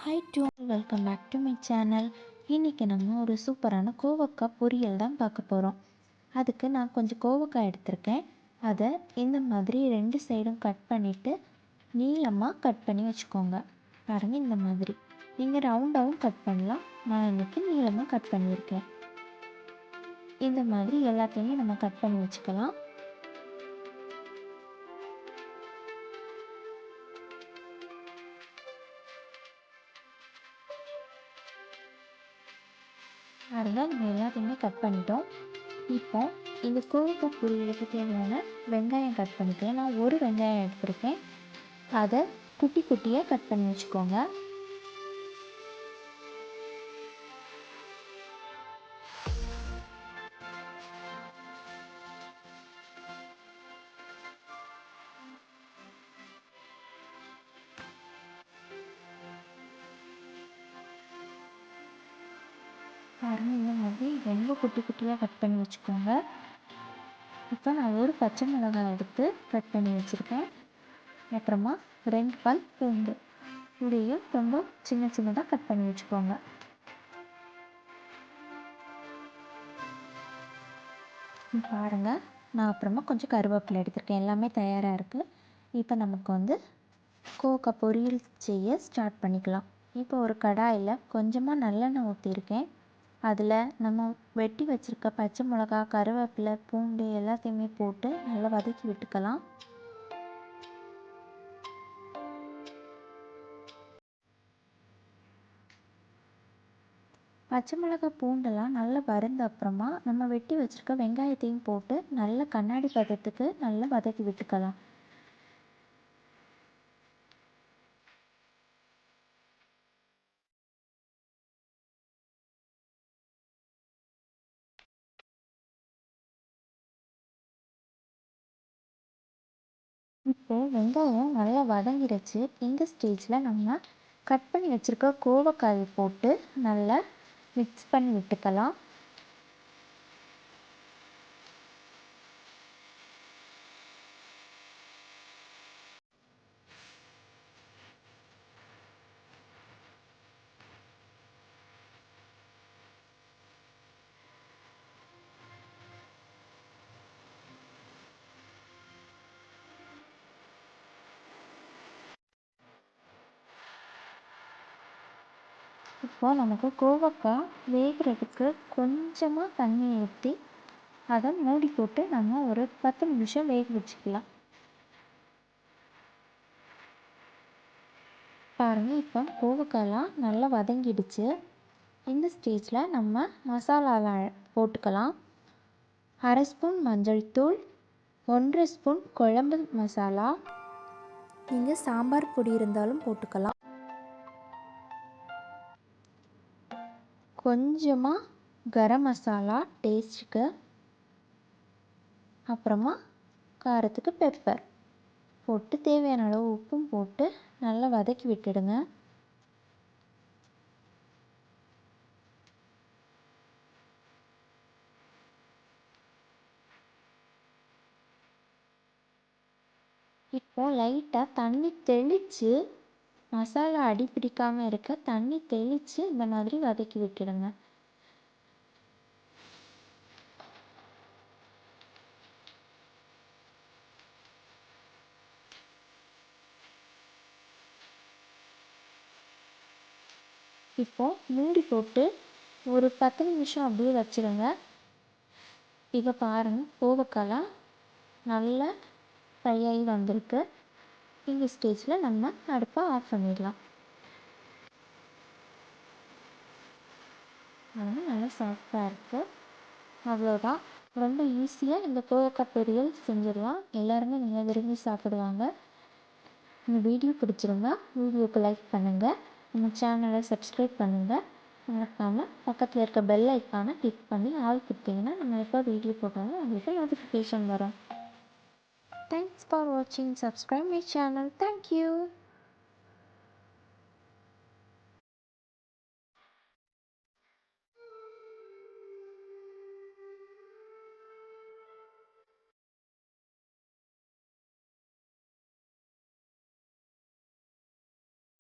Hi to welcome back to my channel. இன்றைக்கி நம்ம ஒரு சூப்பரான கோவக்காய் பொரியல் தான் பார்க்க போகிறோம். அதுக்கு நான் கொஞ்சம் கோவக்காய் எடுத்திருக்கேன். அதை இந்த மாதிரி 2 சைடும் கட் பண்ணிவிட்டு நீளமாக கட் பண்ணி வச்சுக்கோங்க. பாருங்கள், இந்த மாதிரி நீங்கள் ரவுண்டாகவும் கட் பண்ணலாம். நான் இன்றைக்கி நீளமாக கட் பண்ணியிருக்கேன். இந்த மாதிரி எல்லாத்தையுமே நம்ம கட் பண்ணி வச்சுக்கலாம். பாருங்கள், நம்ம எல்லாத்தையுமே கட் பண்ணிட்டோம். இப்போ இந்த கோவக்காய் பொரியலுக்கு தேவையான வெங்காயம் கட் பண்ணிக்கலாம். நான் ஒரு வெங்காயம் எடுத்திருக்கேன். அதை குட்டி குட்டியாக கட் பண்ணி வச்சுக்கோங்க. பாருங்கள், இந்த மாதிரி ரொம்ப குட்டி குட்டியாக கட் பண்ணி வச்சுக்கோங்க. இப்போ நான் ஒரு பச்சை மிளகாய் எடுத்து கட் பண்ணி வச்சுருக்கேன். அப்புறமா 2 பல் பூண்டு, இதையும் ரொம்ப சின்ன சின்னதாக கட் பண்ணி வச்சுக்கோங்க. பாருங்கள், நான் அப்புறமா கொஞ்சம் கருவேப்பிலை எடுத்திருக்கேன். எல்லாமே தயாராக இருக்குது. இப்போ நமக்கு கோவக்காய் பொரியல் செய்ய ஸ்டார்ட் பண்ணிக்கலாம். இப்போ ஒரு கடாயில் கொஞ்சமாக நல்லெண்ணெய் ஊற்றிருக்கேன். அதில் நம்ம வெட்டி வச்சுருக்க பச்சை மிளகா, கருவேப்பிலை, பூண்டு எல்லாத்தையுமே போட்டு நல்லா வதக்கி விட்டுக்கலாம். பச்சை மிளகாய், பூண்டெல்லாம் நல்லா வறுந்த அப்புறமா நம்ம வெட்டி வச்சுருக்க வெங்காயத்தையும் போட்டு நல்லா கண்ணாடி பதத்துக்கு நல்லா வதக்கி விட்டுக்கலாம். இப்போ வெங்காயம் நல்லா வதங்கிடுச்சு. இந்த ஸ்டேஜில் நம்ம கட் பண்ணி வச்சுருக்க கோவக்காயை போட்டு நல்லா மிக்ஸ் பண்ணி விட்டுக்கலாம். இப்போது நமக்கு கோவக்காய் வேகிறதுக்கு கொஞ்சமாக தண்ணி ஊற்றி அதை மூடி போட்டு நம்ம ஒரு 10 நிமிஷம் வேக வச்சுக்கலாம். பாருங்கள், இப்போ கோவக்காயெலாம் நல்லா வதங்கிடுச்சு. இந்த ஸ்டேஜில் நம்ம மசாலாலாம் போட்டுக்கலாம். 1/2 ஸ்பூன் மஞ்சள் தூள், 1 ஸ்பூன் குழம்பு மசாலா, நீங்கள் சாம்பார் பொடி இருந்தாலும் போட்டுக்கலாம். கொஞ்சமாக கரம் மசாலா டேஸ்ட்டுக்கு, அப்புறமா காரத்துக்கு பெப்பர் போட்டு தேவையான அளவு உப்பும் போட்டு நல்லா வதக்கி விட்டுடுங்க. இப்போது லைட்டாக தண்ணி தெளித்து மசாலா அடி பிடிக்காமல் இருக்க தண்ணி தெளித்து இந்த மாதிரி வதக்கி விட்டுடுங்க. இப்போது மூடி போட்டு ஒரு 10 நிமிஷம் அப்படியே வச்சுடுங்க. இப்போ பாருங்கள், கோவக்காயெலாம் நல்லா ஃப்ரை ஆகி வந்திருக்கு. இந்த ஸ்டேஜில் நம்ம அடுப்பை ஆஃப் பண்ணிடலாம். அதனால் நல்லா சாஃப்டாக இருக்குது. அவ்வளோதான், ரொம்ப ஈஸியாக இந்த கோவக்காய் பொரியல் செஞ்சிடலாம். எல்லாருமே நல்லா விரும்பி சாப்பிடுவாங்க. இந்த வீடியோ பிடிச்சிருந்தா வீடியோக்கு லைக் பண்ணுங்கள், நம்ம சேனலை சப்ஸ்கிரைப் பண்ணுங்கள். மறக்காமல் பக்கத்தில் இருக்க பெல் ஐக்கானை கிளிக் பண்ணி ஆல் கொடுத்தீங்கன்னா நம்ம எப்போ வீடியோ போட்டாலும் உங்களுக்கு நோட்டிஃபிகேஷன் வரும். தேங்க்ஸ் ஃபார் வாட்சிங். Subscribe my channel. தேங்க்யூ.